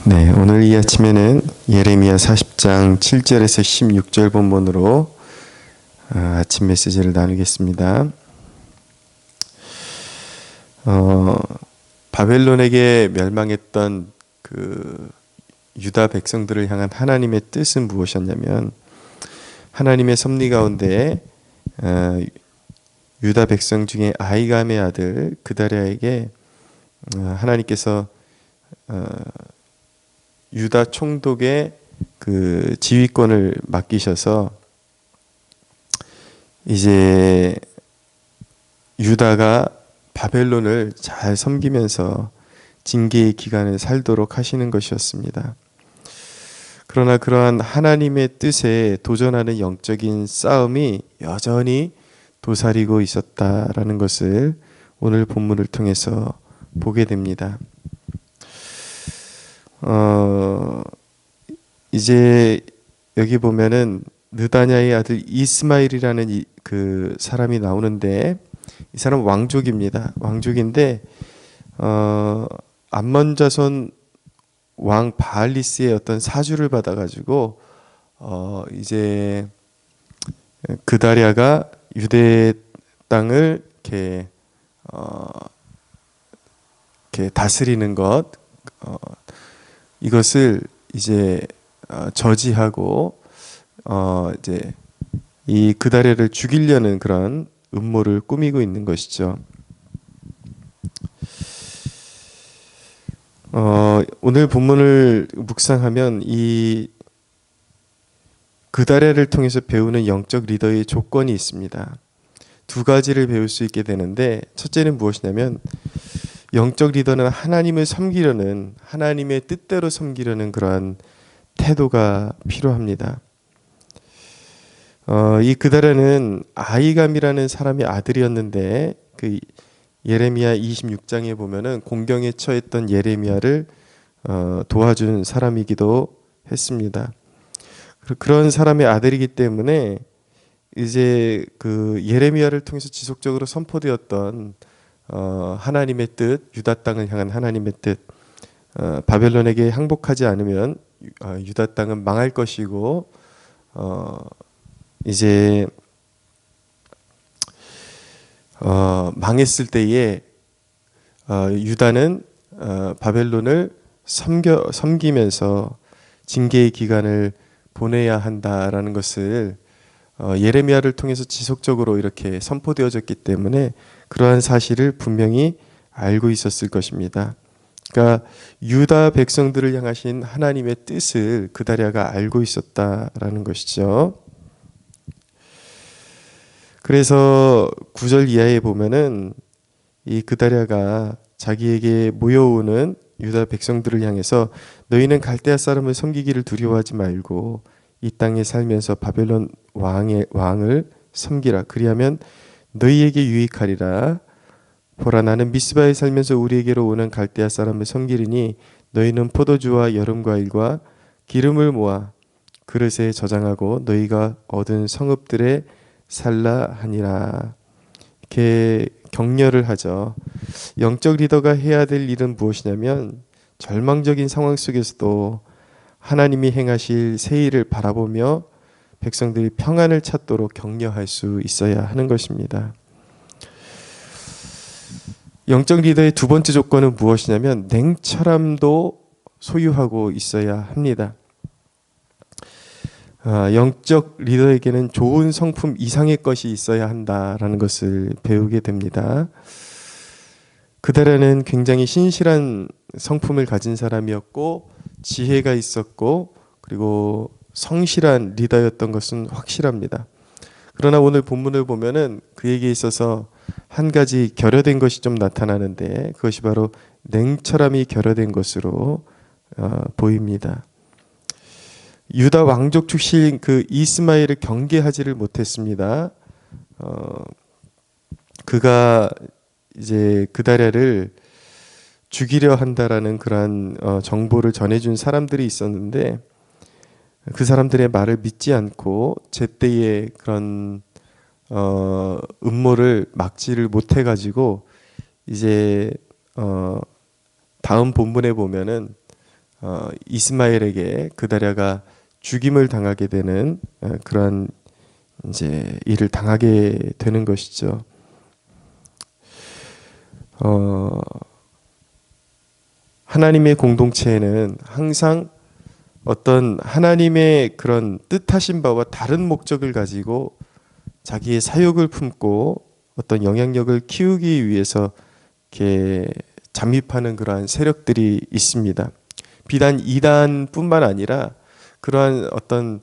네, 오늘 이 아침에는 예레미야 40장 7절에서 16절 본문으로 아침 메시지를 나누겠습니다. 바벨론에게 멸망했던 그 유다 백성들을 향한 하나님의 뜻은 무엇이었냐면, 하나님의 섭리 가운데 유다 백성 중에 아히감의 아들 그다랴에게 하나님께서 유다 총독의 그 지휘권을 맡기셔서 이제 유다가 바벨론을 잘 섬기면서 징계의 기간을 살도록 하시는 것이었습니다. 그러나 그러한 하나님의 뜻에 도전하는 영적인 싸움이 여전히 도사리고 있었다라는 것을 오늘 본문을 통해서 보게 됩니다. 이제 여기 보면은 느다냐의 아들 이스마일이라는 그 사람이 나오는데, 이 사람 왕족입니다. 왕족인데 암몬 자손 왕 바알리스의 어떤 사주를 받아가지고 이제 그다랴가 유대 땅을 이렇게 다스리는 것, 이것을 이제 저지하고 이제 이 그다랴를 죽이려는 그런 음모를 꾸미고 있는 것이죠. 오늘 본문을 묵상하면 이 그다랴를 통해서 배우는 영적 리더의 조건이 있습니다. 두 가지를 배울 수 있게 되는데, 첫째는 무엇이냐면, 영적 리더는 하나님을 섬기려는, 하나님의 뜻대로 섬기려는 그러한 태도가 필요합니다. 이 그다랴는 아히감이라는 사람의 아들이었는데, 그 예레미야 26장에 보면은 공경에 처했던 예레미야를 도와준 사람이기도 했습니다. 그런 사람의 아들이기 때문에 이제 그 예레미야를 통해서 지속적으로 선포되었던 하나님의 뜻, 유다 땅을 향한 하나님의 뜻, 바벨론에게 항복하지 않으면 유다 땅은 망할 것이고 이제 망했을 때에 유다는 바벨론을 섬기면서 징계의 기간을 보내야 한다라는 것을 예레미야를 통해서 지속적으로 이렇게 선포되어졌기 때문에 그러한 사실을 분명히 알고 있었을 것입니다. 그러니까 유다 백성들을 향하신 하나님의 뜻을 그다랴가 알고 있었다라는 것이죠. 그래서 9절 이하에 보면은 이 그다랴가 자기에게 모여오는 유다 백성들을 향해서, 너희는 갈대아 사람을 섬기기를 두려워하지 말고 이 땅에 살면서 바벨론 왕을 섬기라. 그리하면 너희에게 유익하리라. 보라, 나는 미스바에 살면서 우리에게로 오는 갈대아 사람을 섬기리니 너희는 포도주와 여름과일과 기름을 모아 그릇에 저장하고 너희가 얻은 성읍들에 살라 하니라. 이렇게 격려를 하죠. 영적 리더가 해야 될 일은 무엇이냐면, 절망적인 상황 속에서도 하나님이 행하실 새 일을 바라보며 백성들이 평안을 찾도록 격려할 수 있어야 하는 것입니다. 영적 리더의 두 번째 조건은 무엇이냐면, 냉철함도 소유하고 있어야 합니다. 영적 리더에게는 좋은 성품 이상의 것이 있어야 한다라는 것을 배우게 됩니다. 그다랴는 굉장히 신실한 성품을 가진 사람이었고 지혜가 있었고 그리고 성실한 리더였던 것은 확실합니다. 그러나 오늘 본문을 보면은 그에게 있어서 한 가지 결여된 것이 좀 나타나는데, 그것이 바로 냉철함이 결여된 것으로 보입니다. 유다 왕족 출신 그 이스마엘을 경계하지를 못했습니다. 그가 이제 그다랴를 죽이려 한다라는 그러한 정보를 전해준 사람들이 있었는데, 그 사람들의 말을 믿지 않고 제때에 그런 음모를 막지를 못해가지고 이제 다음 본문에 보면은 이스마엘에게 그다랴가 죽임을 당하게 되는 그러한 이제 일을 당하게 되는 것이죠. 하나님의 공동체에는 항상 어떤 하나님의 그런 뜻하신 바와 다른 목적을 가지고 자기의 사욕을 품고 어떤 영향력을 키우기 위해서 이렇게 잠입하는 그러한 세력들이 있습니다. 비단 이단뿐만 아니라 그러한 어떤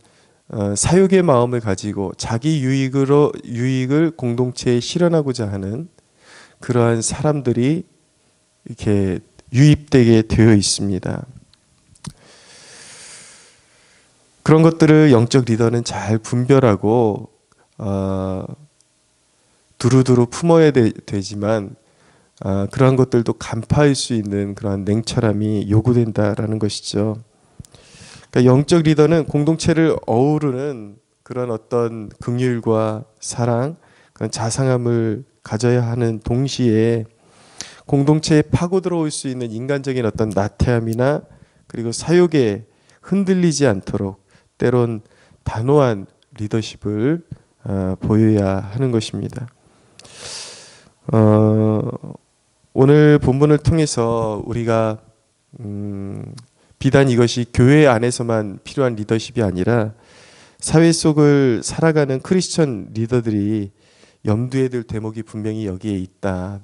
사욕의 마음을 가지고 자기 유익을 공동체에 실현하고자 하는 그러한 사람들이 이렇게 유입되게 되어 있습니다. 그런 것들을 영적 리더는 잘 분별하고 두루두루 품어야 되지만 그러한 것들도 간파할 수 있는 그러한 냉철함이 요구된다라는 것이죠. 그러니까 영적 리더는 공동체를 어우르는 그런 어떤 긍휼과 사랑, 그런 자상함을 가져야 하는 동시에 공동체에 파고 들어올 수 있는 인간적인 어떤 나태함이나 그리고 사욕에 흔들리지 않도록 때론 단호한 리더십을 보여야 하는 것입니다. 오늘 본문을 통해서 우리가 비단 이것이 교회 안에서만 필요한 리더십이 아니라 사회 속을 살아가는 크리스천 리더들이 염두에 둘 대목이 분명히 여기에 있다.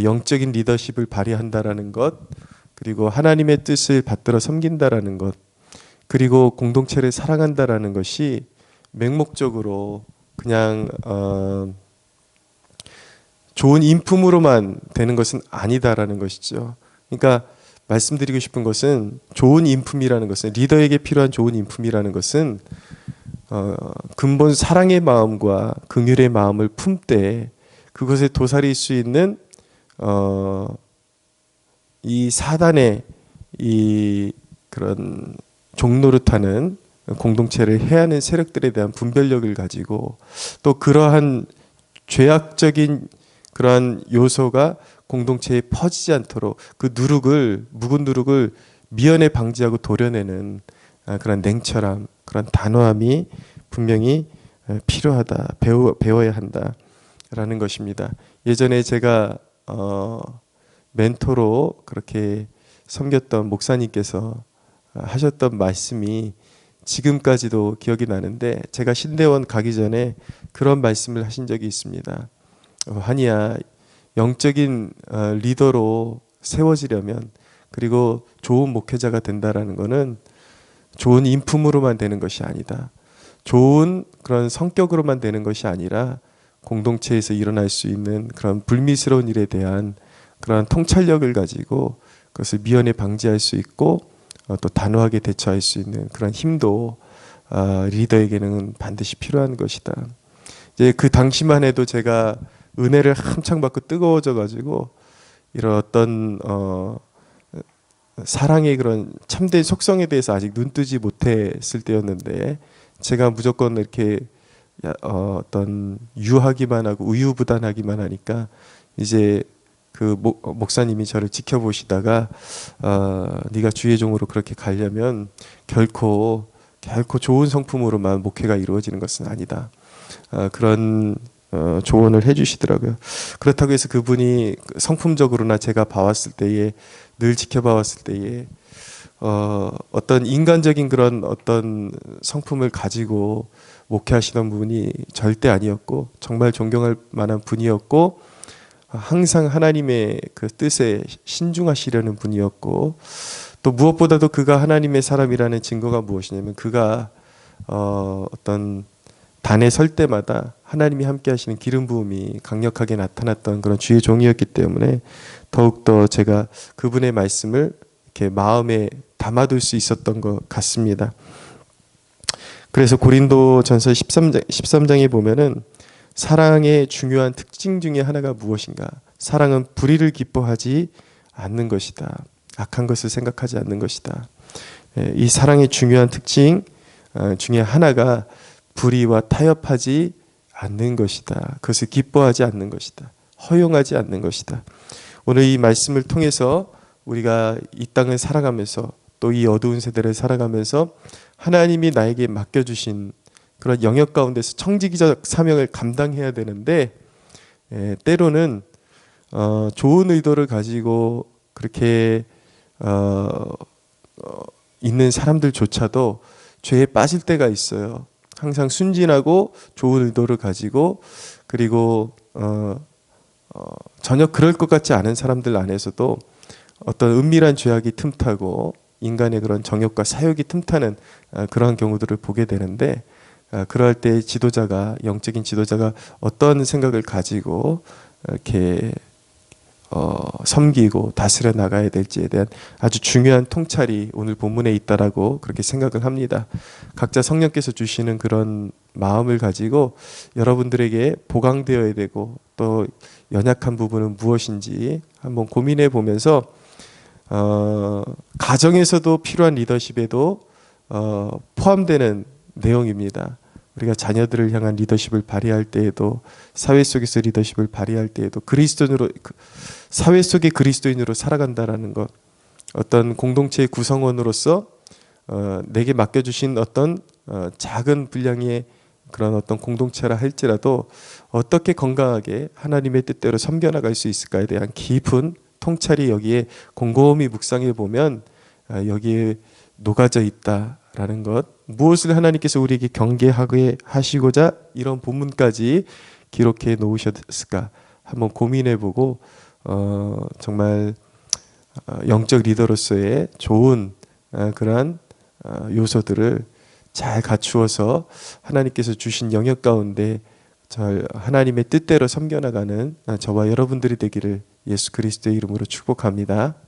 영적인 리더십을 발휘한다라는 것, 그리고 하나님의 뜻을 받들어 섬긴다라는 것, 그리고 공동체를 사랑한다라는 것이 맹목적으로 그냥 좋은 인품으로만 되는 것은 아니다라는 것이죠. 그러니까 말씀드리고 싶은 것은 좋은 인품이라는 것은, 리더에게 필요한 좋은 인품이라는 것은 근본 사랑의 마음과 긍휼의 마음을 품되 그것에 도사릴 수 있는 이 사단의 이 그런 종노릇하는 공동체를 해하는 세력들에 대한 분별력을 가지고 또 그러한 죄악적인 그러한 요소가 공동체에 퍼지지 않도록 그 묵은 누룩을 미연에 방지하고 도려내는 그런 냉철함, 그런 단호함이 분명히 필요하다, 배워야 한다라는 것입니다. 예전에 제가 멘토로 그렇게 섬겼던 목사님께서 하셨던 말씀이 지금까지도 기억이 나는데, 제가 신대원 가기 전에 그런 말씀을 하신 적이 있습니다. 한이야, 영적인 리더로 세워지려면, 그리고 좋은 목회자가 된다라는 것은 좋은 인품으로만 되는 것이 아니다. 좋은 그런 성격으로만 되는 것이 아니라 공동체에서 일어날 수 있는 그런 불미스러운 일에 대한 그런 통찰력을 가지고 그것을 미연에 방지할 수 있고 또 단호하게 대처할 수 있는 그런 힘도 리더에게는 반드시 필요한 것이다. 이제 그 당시만 해도 제가 은혜를 한창 받고 뜨거워져 가지고 이런 어떤 사랑의 그런 참된 속성에 대해서 아직 눈뜨지 못했을 때였는데, 제가 무조건 이렇게 어떤 유하기만 하고 우유부단하기만 하니까 이제 그 목사님이 저를 지켜보시다가 네가 주의 종으로 그렇게 가려면 결코 좋은 성품으로만 목회가 이루어지는 것은 아니다. 그런 조언을 해주시더라고요. 그렇다고 해서 그분이 성품적으로나 제가 봐왔을 때에, 늘 지켜봐왔을 때에 어떤 인간적인 그런 어떤 성품을 가지고 목회하시던 분이 절대 아니었고, 정말 존경할 만한 분이었고, 항상 하나님의 그 뜻에 신중하시려는 분이었고, 또 무엇보다도 그가 하나님의 사람이라는 증거가 무엇이냐면, 그가 어떤 단에 설 때마다 하나님이 함께 하시는 기름 부음이 강력하게 나타났던 그런 주의 종이었기 때문에 더욱더 제가 그분의 말씀을 이렇게 마음에 담아둘 수 있었던 것 같습니다. 그래서 고린도전서 13장에 보면은 사랑의 중요한 특징 중에 하나가 무엇인가? 사랑은 불의를 기뻐하지 않는 것이다. 악한 것을 생각하지 않는 것이다. 이 사랑의 중요한 특징 중에 하나가 불의와 타협하지 않는 것이다. 그것을 기뻐하지 않는 것이다. 허용하지 않는 것이다. 오늘 이 말씀을 통해서 우리가 이 땅을 살아가면서 또 이 어두운 세대를 살아가면서 하나님이 나에게 맡겨주신 그런 영역 가운데서 청지기적 사명을 감당해야 되는데 때로는 좋은 의도를 가지고 그렇게 있는 사람들조차도 죄에 빠질 때가 있어요. 항상 순진하고 좋은 의도를 가지고 그리고 전혀 그럴 것 같지 않은 사람들 안에서도 어떤 은밀한 죄악이 틈타고 인간의 그런 정욕과 사욕이 틈타는 그러한 경우들을 보게 되는데 그럴 때 지도자가 영적인 지도자가 어떤 생각을 가지고 이렇게 섬기고 다스려 나가야 될지에 대한 아주 중요한 통찰이 오늘 본문에 있다라고 그렇게 생각을 합니다. 각자 성령께서 주시는 그런 마음을 가지고 여러분들에게 보강되어야 되고 또 연약한 부분은 무엇인지 한번 고민해 보면서 가정에서도 필요한 리더십에도 포함되는 내용입니다. 우리가 자녀들을 향한 리더십을 발휘할 때에도 사회 속에서 리더십을 발휘할 때에도 그리스도인으로 사회 속의 그리스도인으로 살아간다라는 것, 어떤 공동체의 구성원으로서 내게 맡겨주신 어떤 작은 분량의 그런 어떤 공동체라 할지라도 어떻게 건강하게 하나님의 뜻대로 섬겨나갈 수 있을까에 대한 깊은 통찰이 여기에 곰곰이 묵상해 보면 여기에 녹아져 있다라는 것, 무엇을 하나님께서 우리에게 경계하게 하시고자 이런 본문까지 기록해 놓으셨을까 한번 고민해 보고 정말 영적 리더로서의 좋은 그러한 요소들을 잘 갖추어서 하나님께서 주신 영역 가운데 하나님의 뜻대로 섬겨나가는 저와 여러분들이 되기를 예수 그리스도의 이름으로 축복합니다.